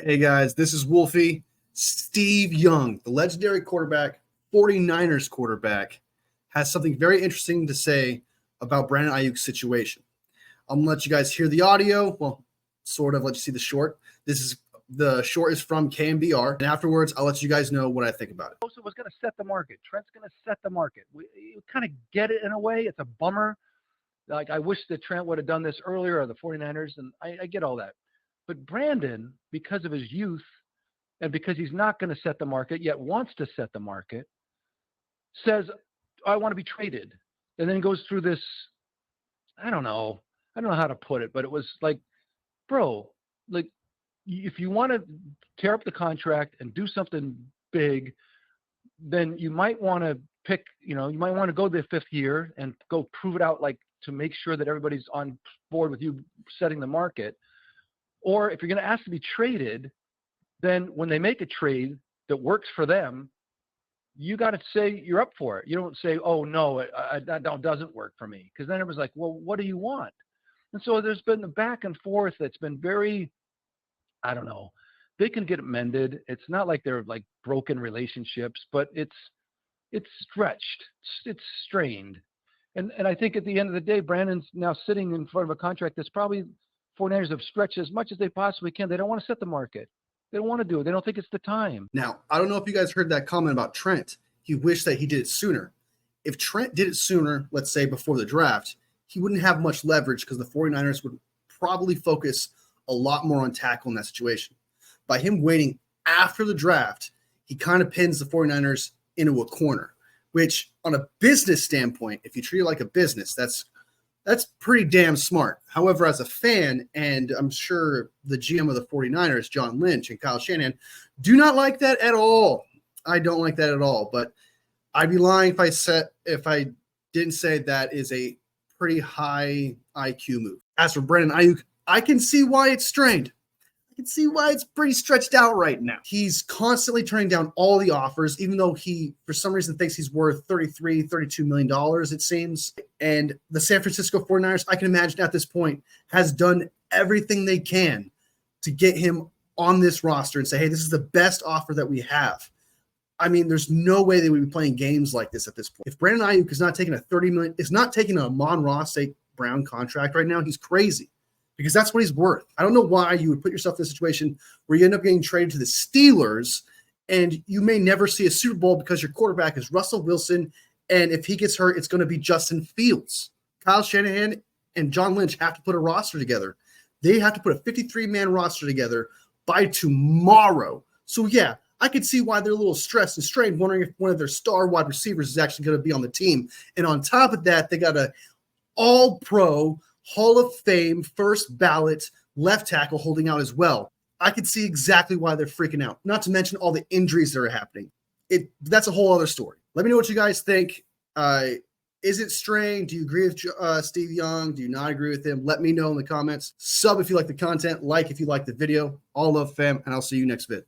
Hey guys, this is Wolfie. Steve Young, the legendary quarterback, 49ers quarterback, has something very interesting to say about Brandon Aiyuk's situation. I'm gonna let you guys hear the audio. Well, sort of let you see the short. The short is from KNBR, and afterwards I'll let you guys know what I think about it. Joseph was going to set the market. Trent's going to set the market. You kind of get it in a way. It's a bummer. Like, I wish that Trent would have done this earlier, or the 49ers, and I get all that. But Brandon, because of his youth and because he's not going to set the market, yet wants to set the market, says, I want to be traded. And then goes through this, I don't know how to put it, but it was like, bro, like, if you want to tear up the contract and do something big, then you might want to pick, you might want to go the fifth year and go prove it out, like, to make sure that everybody's on board with you setting the market. Or if you're going to ask to be traded, then when they make a trade that works for them, you got to say you're up for it. You don't say, oh, no, that doesn't work for me. Because then it was like, well, what do you want? And so there's been the back and forth that's been very, I don't know. They can get mended. It's not like they're like broken relationships, but it's stretched. It's strained. And I think at the end of the day, Brandon's now sitting in front of a contract that's probably 49ers have stretched as much as they possibly can. They don't want to set the market. They don't want to do it. They don't think it's the time. Now, I don't know if you guys heard that comment about Trent. He wished that he did it sooner. If Trent did it sooner, let's say before the draft, he wouldn't have much leverage because the 49ers would probably focus a lot more on tackle in that situation. By him waiting after the draft, he kind of pins the 49ers into a corner, which on a business standpoint, if you treat it like a business, that's pretty damn smart. However, as a fan, and I'm sure the GM of the 49ers, John Lynch and Kyle Shanahan, do not like that at all. I don't like that at all, but I'd be lying if I didn't say that is a pretty high IQ move. As for Brandon Aiyuk, I can see why it's strained. I can see why it's pretty stretched out right now. He's constantly turning down all the offers, even though he, for some reason, thinks he's worth $32 million, it seems. And the San Francisco 49ers, I can imagine at this point, has done everything they can to get him on this roster and say, hey, this is the best offer that we have. I mean, there's no way they would be playing games like this at this point. If Brandon Aiyuk is not taking a Amon-Ra St. Brown contract right now, he's crazy. Because that's what he's worth. I don't know why you would put yourself in a situation where you end up getting traded to the Steelers and you may never see a Super Bowl because your quarterback is Russell Wilson, and if he gets hurt, it's going to be Justin Fields. Kyle Shanahan and John Lynch have to put a roster together. They have to put a 53-man roster together by tomorrow. So, yeah, I could see why they're a little stressed and strained, wondering if one of their star wide receivers is actually going to be on the team. And on top of that, they got a all-pro, Hall of Fame, first ballot left tackle holding out as well. I could see exactly why they're freaking out, not to mention all the injuries that are happening. That's a whole other story. Let me know what you guys think. Is it strained? Do you agree with Steve Young? Do you not agree with him? Let me know in the comments. Sub if you like the content, like if you like the video. All love, fam, and I'll see you next vid.